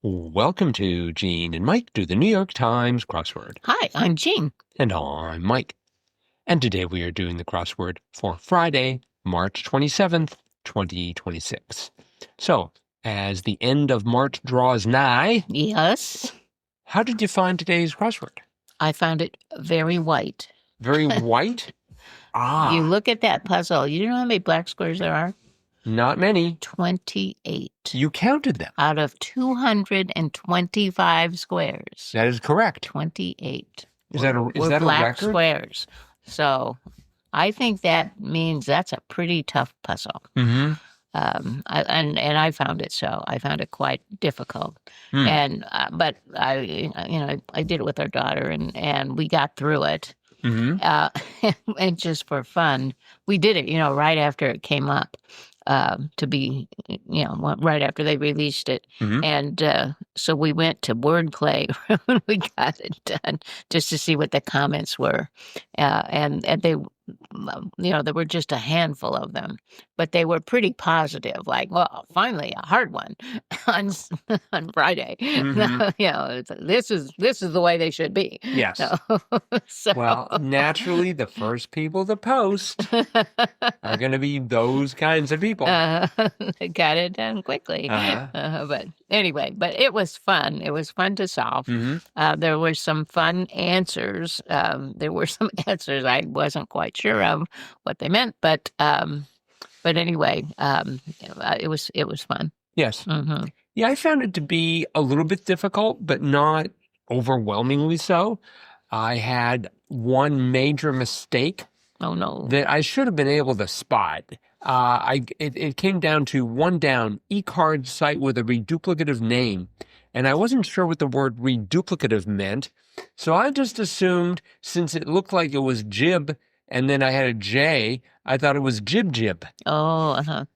Welcome to Gene and Mike do the New York Times crossword. Hi, I'm Jean. And I'm Mike. And today we are doing the crossword for Friday, March 27th, 2026. So, as the end of March draws nigh, Yes, how did you find today's crossword? I found it very white. Very white? You look at that puzzle. You know how many black squares there are? Not many. 28. You counted them. Out of 225 squares. That is correct. 28. Is that a black record? Squares. So I think that means that's a pretty tough puzzle. Mm-hmm. I found it so. I found it quite difficult. But I did it with our daughter and we got through it. Mm-hmm. And just for fun, we did it, right after it came up, to be, right after they released it. Mm-hmm. And so we went to Wordplay when we got it done, just to see what the comments were. And they, there were just a handful of them, but they were pretty positive, like, well, finally a hard one on Friday. Mm-hmm. This is the way they should be. Yes. So. Well, naturally, the first people to post are going to be those kinds of people. They got it done quickly. But anyway, it was fun. It was fun to solve. Mm-hmm. There were some fun answers. There were some answers I wasn't quite sure of what they meant, but anyway, it was fun. Yes. Mm-hmm. Yeah, I found it to be a little bit difficult, but not overwhelmingly so. I had one major mistake. Oh, no. That I should have been able to spot. It came down to one down, e-card site with a reduplicative name. And I wasn't sure what the word reduplicative meant. So I just assumed, since it looked like it was jib, and then I had a J, I thought it was jib. Oh, uh-huh.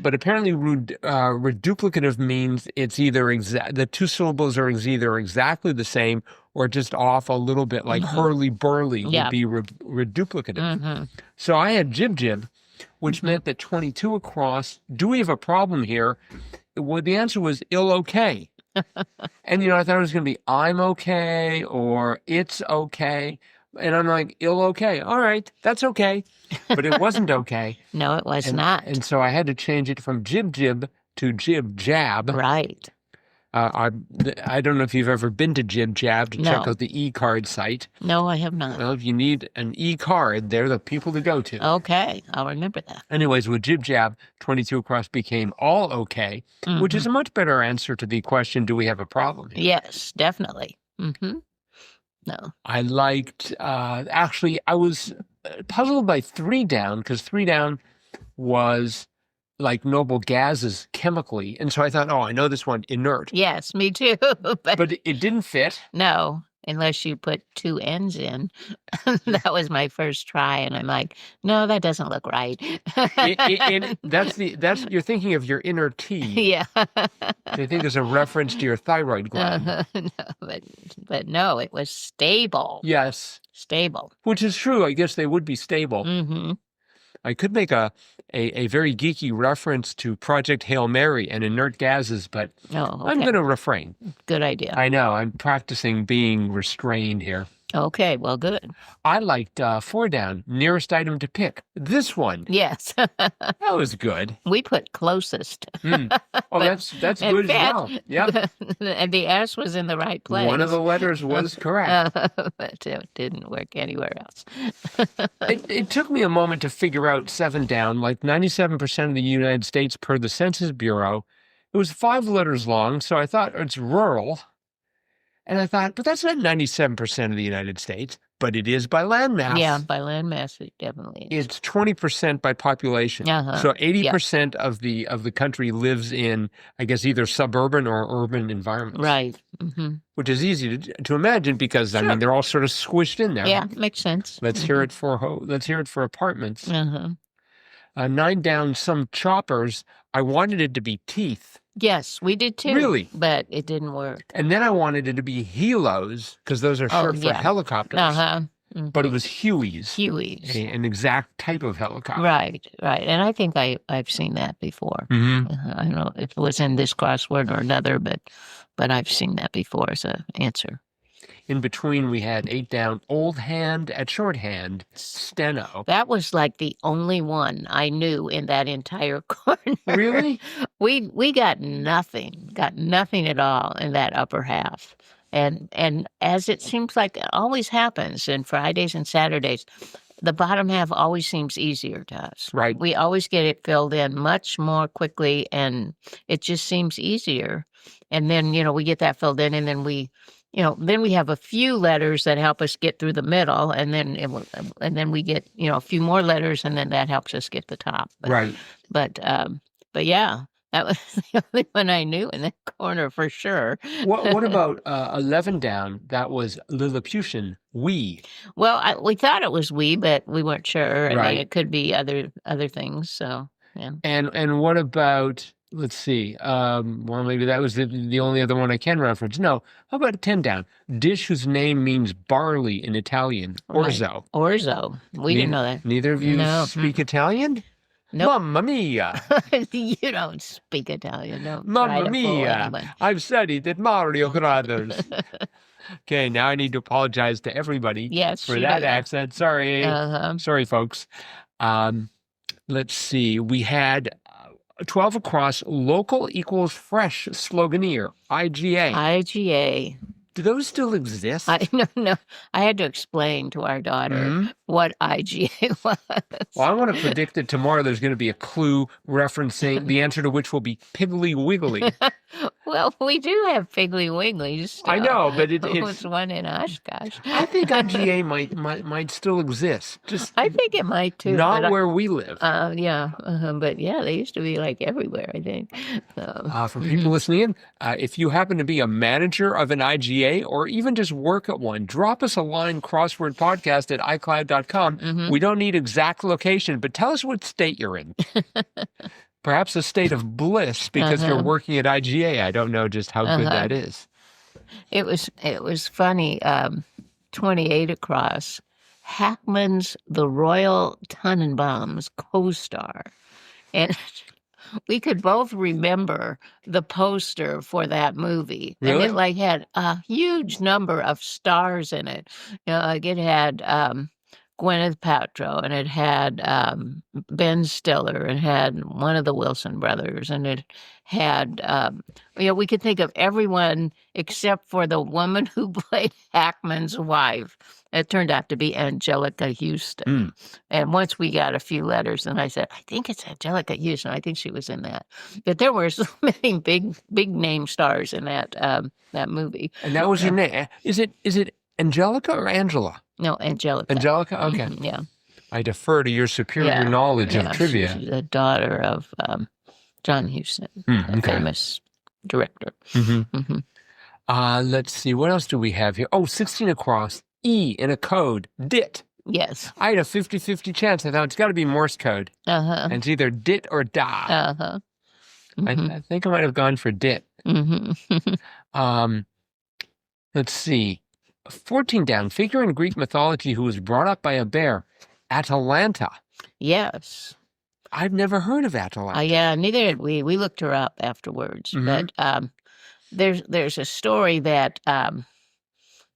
But apparently reduplicative means it's either the two syllables are either exactly the same or just off a little bit, like hurly-burly would be reduplicative. Mm-hmm. So I had jib, which meant that 22 across. Do we have a problem here? Well, the answer was ill-okay. And, I thought it was going to be I'm okay or it's okay. And I'm like, ill-okay. All right, that's okay. But it wasn't okay. No, it was not. And so I had to change it from jib to jib-jab. Right. I don't know if you've ever been to jib-jab to check out the e-card site. No, I have not. Well, if you need an e-card, they're the people to go to. Okay, I'll remember that. Anyways, with jib-jab, 22 across became all okay, which is a much better answer to the question, do we have a problem here? Yes, definitely. Mm-hmm. No. I liked, actually, I was puzzled by 3 down, because 3 down was like noble gases chemically. And so I thought, I know this one, inert. Yes, me too. But it didn't fit. No, unless you put 2 N's in. That was my first try. And I'm like, no, that doesn't look right. You're thinking of your inner T. Yeah. I think there's a reference to your thyroid gland. No, but no, it was stable. Yes. Stable. Which is true. I guess they would be stable. Mm-hmm. I could make a very geeky reference to Project Hail Mary and inert gases, but I'm going to refrain. Good idea. I know. I'm practicing being restrained here. Okay, well, good. I liked 4 down, nearest item to pick. This one. Yes. That was good. We put closest. Oh, that's good as well. Yeah. And the S was in the right place. One of the letters was correct. But it didn't work anywhere else. It took me a moment to figure out 7 down, like 97% of the United States per the Census Bureau. It was 5 letters long, so I thought it's rural. And I thought, but that's not 97% of the United States, but it is by landmass. Yeah, by landmass, it definitely is. It's 20% by population. So 80% of the country lives in, I guess, either suburban or urban environments. Right. Mm-hmm. Which is easy to imagine because, sure. I mean, they're all sort of squished in there. Yeah, makes sense. Let's hear it for apartments. 9 down, some choppers. I wanted it to be teeth. Yes, we did too. Really? But it didn't work. And then I wanted it to be helos, because those are short for helicopters. Mm-hmm. But it was Hueys. An exact type of helicopter. Right. And I think I've seen that before. Mm-hmm. I don't know if it was in this crossword or another, but but I've seen that before as an answer. In between, we had 8 down, old hand at shorthand, steno. That was like the only one I knew in that entire corner. Really? We got nothing at all in that upper half. And as it seems like it always happens in Fridays and Saturdays, the bottom half always seems easier to us. Right. We always get it filled in much more quickly, and it just seems easier. And then, we get that filled in, and then we have a few letters that help us get through the middle, and then we get, a few more letters, and then that helps us get the top. Right. But yeah, that was the only one I knew in that corner for sure. What about 11 down? That was Lilliputian, we. Well, we thought it was we, but we weren't sure. I Right. mean, it could be other things. So yeah. And what about, let's see, well, maybe that was the only other one I can reference. No, how about 10 down? Dish whose name means barley in Italian, orzo. Right. Orzo. We didn't know that. Neither of you speak Italian? Nope. Mamma mia. You don't speak Italian. Don't Mamma mia. I've studied at Mario Brothers. Okay, now I need to apologize to everybody for that accent. Sorry. Sorry, folks. Let's see. We had 12 across, local equals fresh sloganeer, IGA. IGA. Do those still exist? No. I had to explain to our daughter what IGA was. Well, I want to predict that tomorrow there's going to be a clue referencing the answer to which will be Piggly Wiggly. Well, we do have Piggly Wiggly. I know, but it was one in Oshkosh. I think IGA might still exist. I think it might too. Not where we live. But yeah, they used to be like everywhere, I think. For people listening in, if you happen to be a manager of an IGA or even just work at one, drop us a line, crosswordpodcast at iCloud.com. We don't need exact location, but tell us what state you're in. Perhaps a state of bliss because you're working at IGA. I don't know just how good that is. It was funny. 28 across. Hackman's The Royal Tenenbaums co-star. And we could both remember the poster for that movie. Really? And it had a huge number of stars in it. It had Gwyneth Paltrow, and it had Ben Stiller, and had one of the Wilson brothers, and it had, we could think of everyone except for the woman who played Hackman's wife. It turned out to be Angelica Houston. And once we got a few letters, and I said, I think it's Angelica Houston. I think she was in that. But there were so many big name stars in that movie. And that was your name. Is it Angelica or Angela? No, Angelica. Angelica? Okay. Yeah. I defer to your superior knowledge of trivia. She's the daughter of John Huston, a famous director. Let's see. What else do we have here? Oh, 16 across. E in a code. DIT. Yes. I had a 50-50 chance. I thought it's got to be Morse code. And it's either DIT or DA. I think I might have gone for DIT. Let's see. 14 down. Figure in Greek mythology who was brought up by a bear. Atalanta. Yes. I've never heard of Atalanta. Yeah, neither did we. We looked her up afterwards. But there's a story that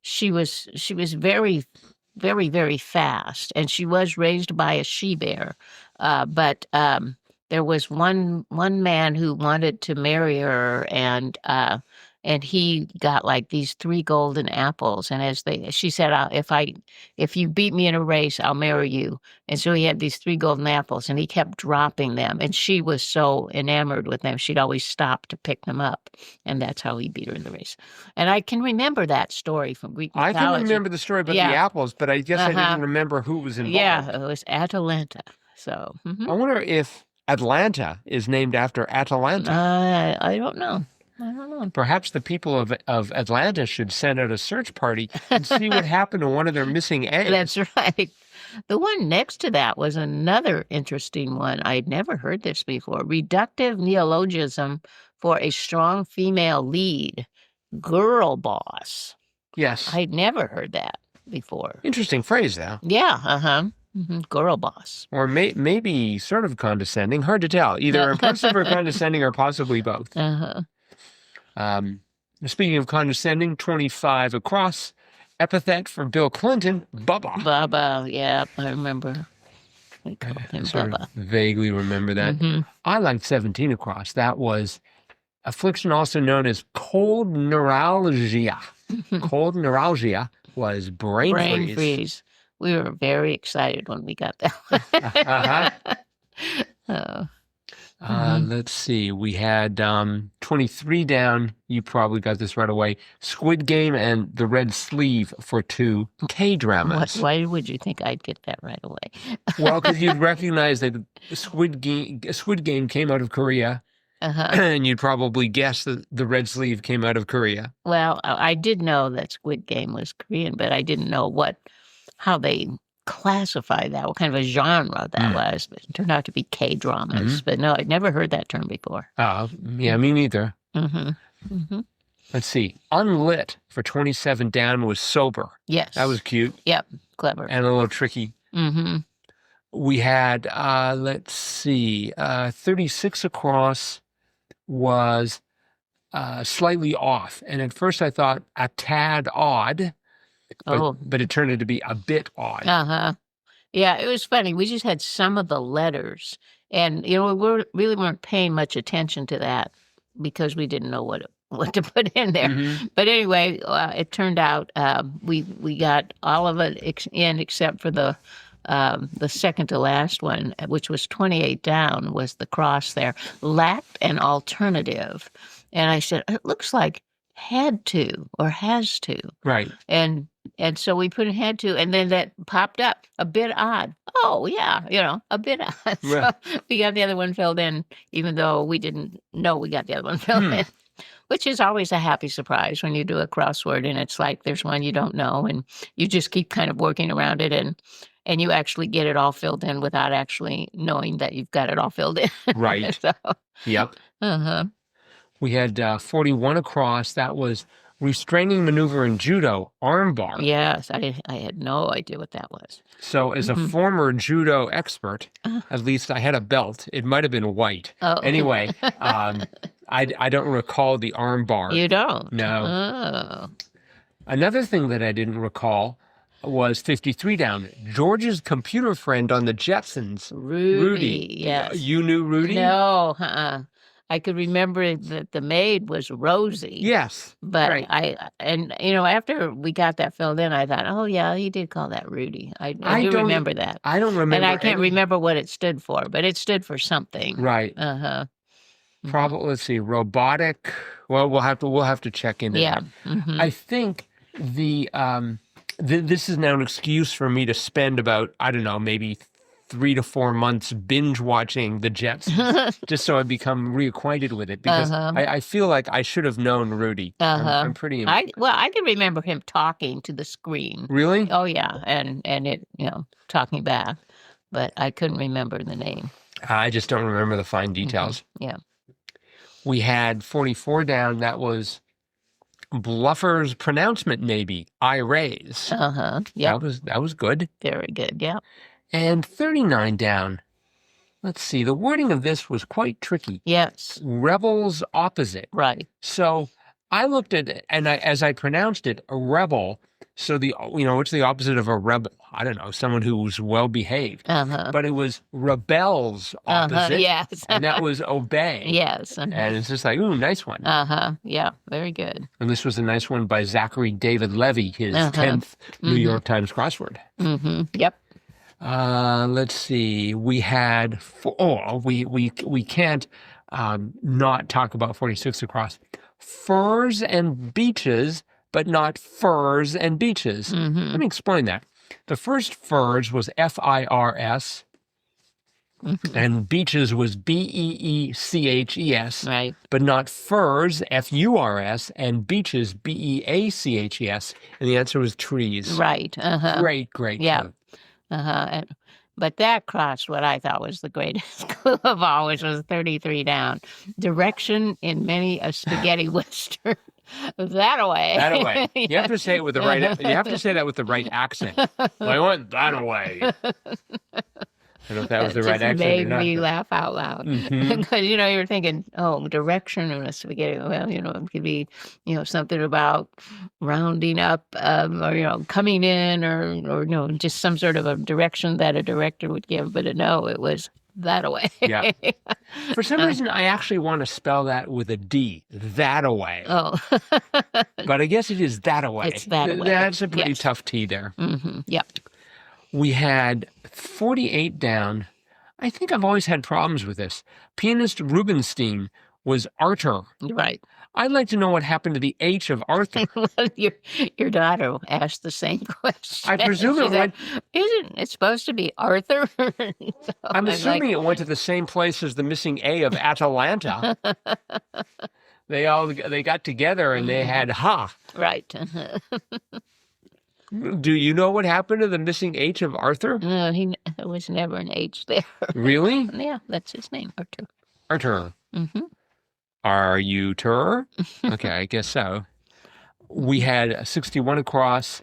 she was very, very, very fast, and she was raised by a she-bear. But there was one man who wanted to marry her, and he got like these 3 golden apples. And she said, if you beat me in a race, I'll marry you. And so he had these 3 golden apples, and he kept dropping them. And she was so enamored with them, she'd always stop to pick them up. And that's how he beat her in the race. And I can remember that story from Greek mythology. I can remember the story about the apples, but I guess I didn't remember who was involved. Yeah, it was Atalanta. So I wonder if Atlanta is named after Atalanta. I don't know. I don't know. Perhaps the people of Atlanta should send out a search party and see what happened to one of their missing eggs. That's right. The one next to that was another interesting one. I'd never heard this before. Reductive neologism for a strong female lead. Girl boss. Yes. I'd never heard that before. Interesting phrase, though. Yeah, girl boss. Or maybe sort of condescending. Hard to tell. Either impressive or condescending, or possibly both. Speaking of condescending, 25 across. Epithet for Bill Clinton, Bubba. Bubba, yeah, I remember. We called him Bubba. Vaguely remember that. Mm-hmm. I liked 17 across. That was affliction also known as cold neuralgia. Cold neuralgia was brain freeze. We were very excited when we got that one. Let's see. We had 23 down. You probably got this right away. Squid Game and The Red Sleeve for 2 K-dramas. Why would you think I'd get that right away? Well, because you'd recognize that Squid Game came out of Korea. And you'd probably guess that The Red Sleeve came out of Korea. Well, I did know that Squid Game was Korean, but I didn't know how they classify that, what kind of a genre that was. But it turned out to be K-dramas. But no, I'd never heard that term before. Yeah, me neither. Let's see. Unlit for 27 down was Sober. Yes. That was cute. Yep, clever. And a little tricky. We had, let's see, 36 across was slightly off. And at first I thought a tad odd, but it turned out to be a bit odd. Yeah, it was funny. We just had some of the letters. And, we really weren't paying much attention to that because we didn't know what to put in there. But anyway, it turned out we got all of it in except for the second to last one, which was 28 down, was the cross there, lacked an alternative. And I said, it looks like had to or has to. Right. And so we put had to, and then that popped up, a bit odd. Oh, yeah, a bit odd. So we got the other one filled in, even though we didn't know we got the other one filled in. Which is always a happy surprise when you do a crossword, and it's like there's one you don't know, and you just keep kind of working around it, and you actually get it all filled in without actually knowing that you've got it all filled in. Right. Yep. We had 41 across. That was restraining maneuver in judo, armbar. Yes, I had no idea what that was. So as a former judo expert, at least I had a belt. It might have been white. Oh. Anyway, I don't recall the armbar. You don't? No. Oh. Another thing that I didn't recall was 53 down. George's computer friend on the Jetsons. R.U.D.I, yes. You knew R.U.D.I? No, I could remember that the maid was Rosie. Yes. But right. After we got that filled in, I thought, oh, yeah, he did call that R.U.D.I. I do remember that. I don't remember. And I can't remember what it stood for, but it stood for something. Right. Probably, let's see, robotic. Well, we'll have to check into that. I think this is now an excuse for me to spend about, I don't know, maybe 3 to 4 months binge watching the Jetsons, just so I become reacquainted with it, because I feel like I should have known R.U.D.I. I'm pretty. I can remember him talking to the screen. Really? Oh yeah, and it talking back, but I couldn't remember the name. I just don't remember the fine details. Yeah. We had 44 down. That was Bluffer's pronouncement, maybe. I raise. Yeah. That was good. Very good. Yeah. And 39 down. Let's see. The wording of this was quite tricky. Yes. Rebels opposite. Right. So I looked at it, and as I pronounced it, a rebel. So what's the opposite of a rebel? I don't know, someone who's well behaved. But it was rebels opposite. Yes. And that was obey. Yes. And it's just like, ooh, nice one. Yeah. Very good. And this was a nice one by Zachary David Levy, his 10th New York Times crossword. Yep. Let's see. We had we can't not talk about 46 across. Furs and beaches, but not furs and beaches. Let me explain that. The first furs was FIRS, and beaches was BEECHES, right? But not furs, FURS, and beaches, BEACHES. And the answer was trees. Right. Great. Yeah. But that crossed what I thought was the greatest clue of all, which was 33 down. Direction in many a spaghetti western. That away. You have to say it with the right. You have to say that with the right accent. I went that away. I don't know if that was the right Just accent made or not. me laugh out loud. Because, you're thinking, direction in a spaghetti. Well, it could be, something about rounding up, or, coming in or, just some sort of a direction that a director would give. But no, it was that-a-way. Yeah. For some reason, I actually want to spell that with a D, that-a-way. Oh. But I guess it is that-a-way. It's that-a-way. That's a pretty tough T there. Yep. We had 48 down. I think I've always had problems with this. Pianist Rubinstein was Arthur. Right. I'd like to know what happened to the H of Arthur. Well, your daughter asked the same question. I presume it went... Isn't it supposed to be Arthur? So I'm assuming it went to the same place as the missing A of Atalanta. They got together and they had ha. Right. Do you know what happened to the missing H of Arthur? No, there was never an H there. Really? Yeah, that's his name, Arthur. Arthur. Are you Tur? Okay, I guess so. We had a 61 across,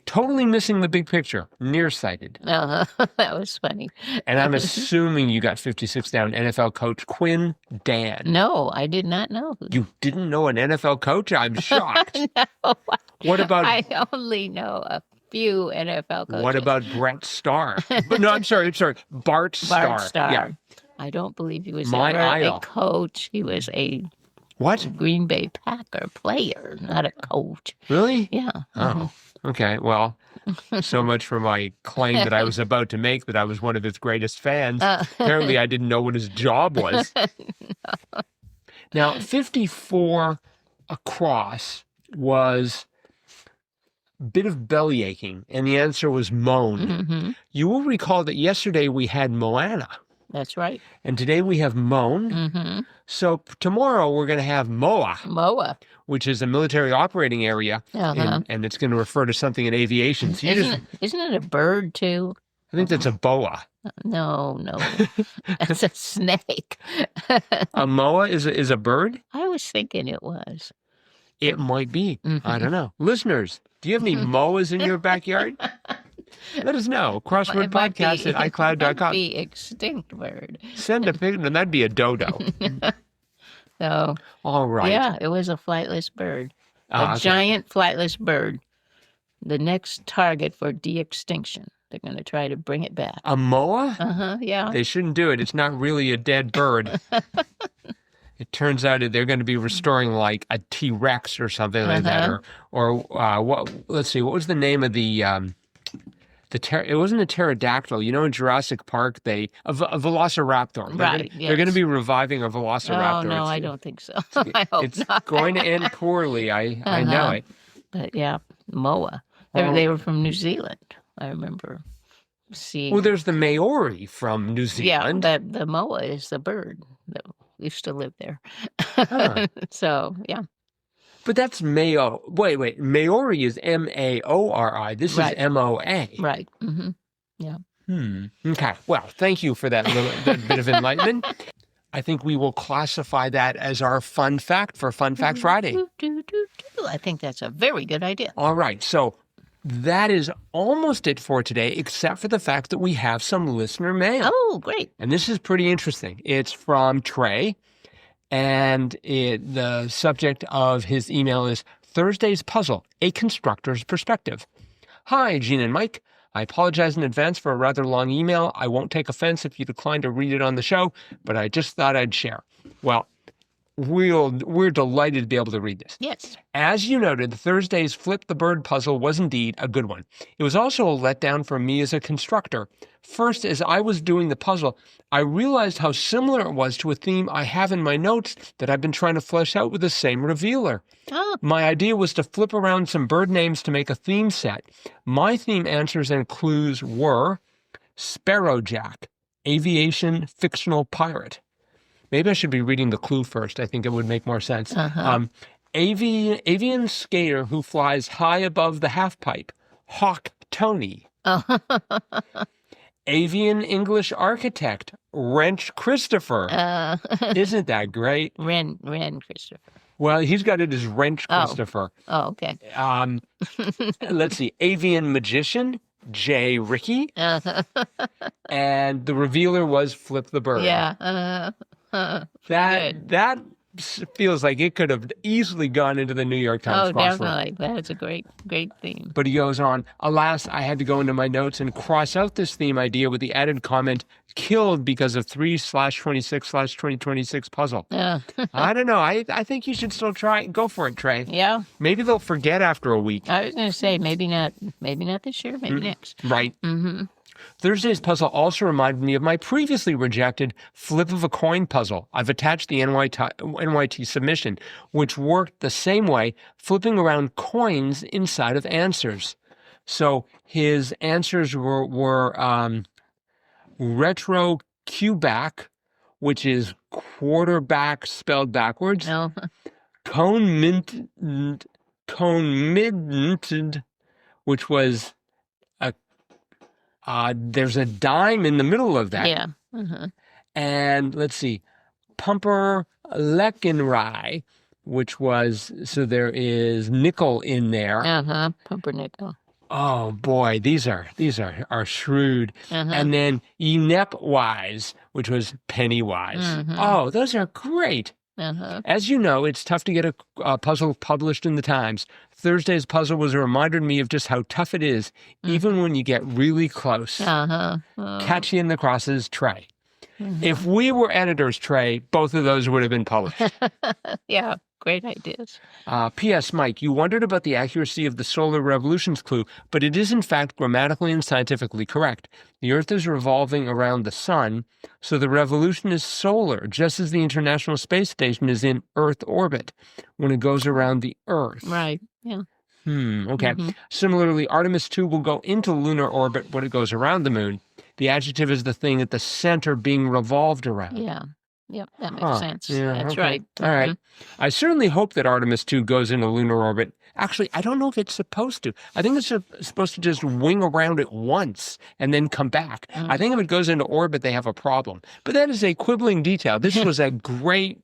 totally missing the big picture, nearsighted. That was funny. And I'm assuming you got 56 down, NFL coach Quinn Dan. No, I did not know. You didn't know an NFL coach? I'm shocked. No. What about... I only know a few NFL coaches. What about Brett Starr? No, I'm sorry. Bart Starr. Bart Starr. Yeah. I don't believe he was My ever idol. a coach. He was a What? Green Bay Packer player, not a coach. Really? Yeah. Oh, okay. Well, so much for my claim that I was about to make that I was one of his greatest fans. Apparently, I didn't know what his job was. No. Now, 54 across was a bit of belly aching, and the answer was moan. You will recall that yesterday we had Moana. That's right. And today we have moan. So tomorrow we're going to have MOA. MOA. Which is a military operating area, and it's going to refer to something in aviation. So Isn't it a bird, too? I think that's a boa. No. That's a snake. A moa is a bird? I was thinking it was. It might be. I don't know. Listeners, do you have any moas in your backyard? Let us know. Crosswordpodcast at iCloud.com. It might be extinct bird. Send a picture, and that'd be a dodo. So, all right. Yeah, it was a flightless bird. A giant flightless bird. The next target for de-extinction. They're going to try to bring it back. A moa? Yeah. They shouldn't do it. It's not really a dead bird. It turns out that they're going to be restoring like a T-Rex or something like that. Or what? Let's see. What was the name of the it wasn't a pterodactyl. In Jurassic Park, a velociraptor. They're going to be reviving a velociraptor. Oh, no, I don't think so. I hope it's not. going to end poorly. I know it. But yeah, moa. They were from New Zealand. I remember seeing. Well, there's the Maori from New Zealand. Yeah, the moa is the bird that used to live there. So, yeah. But that's Mayo. Wait. Maori is Maori. This is MOA. Right. Yeah. Okay. Well, thank you for that bit of enlightenment. I think we will classify that as our fun fact for Fun Fact Friday. I think that's a very good idea. All right. So that is almost it for today, except for the fact that we have some listener mail. Oh, great. And this is pretty interesting. It's from Trey. And the subject of his email is Thursday's Puzzle, a Constructor's Perspective. Hi, Gene and Mike. I apologize in advance for a rather long email. I won't take offense if you decline to read it on the show, but I just thought I'd share. Well, we're delighted to be able to read this. Yes. As you noted, Thursday's Flip the Bird puzzle was indeed a good one. It was also a letdown for me as a constructor. First, as I was doing the puzzle, I realized how similar it was to a theme I have in my notes that I've been trying to flesh out with the same revealer. Oh. My idea was to flip around some bird names to make a theme set. My theme answers and clues were Sparrowjack, aviation fictional pirate. Maybe I should be reading the clue first. I think it would make more sense. Avian skater who flies high above the half-pipe, Hawk Tony. Avian English architect, Wrench Christopher. Isn't that great? Wren Christopher. Well, he's got it as Wrench Christopher. Oh, okay. Let's see. Avian magician, J. Ricky. Uh-huh. And the revealer was Flip the Bird. Yeah. That feels like it could have easily gone into the New York Times crossword. Definitely. That is a great theme. But he goes on, alas, I had to go into my notes and cross out this theme idea with the added comment, killed because of 3/26/2026 puzzle. I don't know. I think you should still try. Go for it, Trey. Yeah. Maybe they'll forget after a week. I was going to say, maybe not this year, maybe next. Right. Mm-hmm. Thursday's puzzle also reminded me of my previously rejected flip of a coin puzzle. I've attached the NYT submission, which worked the same way, flipping around coins inside of answers. So his answers were retro Q-back, which is quarterback spelled backwards. No. Cone minted, which was there's a dime in the middle of that. Yeah. Uh-huh. And let's see, Pumper Leckenrye, which was, so there is nickel in there. Uh-huh. Pumpernickel. Oh boy, these are shrewd. Uh-huh. And then Enep-wise, which was Pennywise. Mm-hmm. Oh, those are great. Uh-huh. As you know, it's tough to get a puzzle published in the Times. Thursday's puzzle was a reminder to me of just how tough it is, even when you get really close. Uh-huh. Catch you in the crosses, Trey. Mm-hmm. If we were editors, Trey, both of those would have been published. Yeah, great ideas. P.S. Mike, you wondered about the accuracy of the solar revolutions clue, but it is in fact grammatically and scientifically correct. The Earth is revolving around the sun, so the revolution is solar, just as the International Space Station is in Earth orbit when it goes around the Earth. Right, yeah. Okay. Mm-hmm. Similarly, Artemis 2 will go into lunar orbit when it goes around the moon. The adjective is the thing at the center being revolved around. Yeah. Yep, that makes sense. Yeah, That's okay. right. All right. I certainly hope that Artemis 2 goes into lunar orbit. Actually, I don't know if it's supposed to. I think it's supposed to just wing around it once and then come back. I think if it goes into orbit, they have a problem. But that is a quibbling detail. This was a great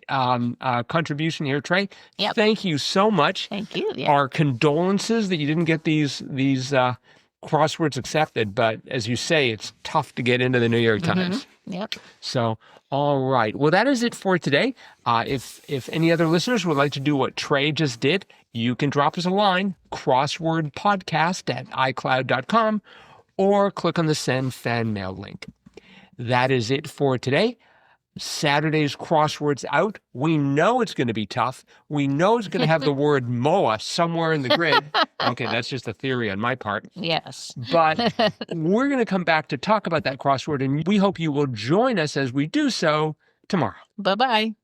contribution here, Trey. Yep. Thank you so much. Thank you. Yeah. Our condolences that you didn't get these crosswords accepted, but as you say, it's tough to get into the New York Times. Yep. So, all right. Well, that is it for today. If any other listeners would like to do what Trey just did, you can drop us a line, crosswordpodcast@icloud.com, or click on the send fan mail link. That is it for today. Saturday's crosswords out. We know it's going to be tough. We know it's going to have the word MOA somewhere in the grid. Okay, that's just a theory on my part. Yes. But we're going to come back to talk about that crossword, and we hope you will join us as we do so tomorrow. Bye-bye.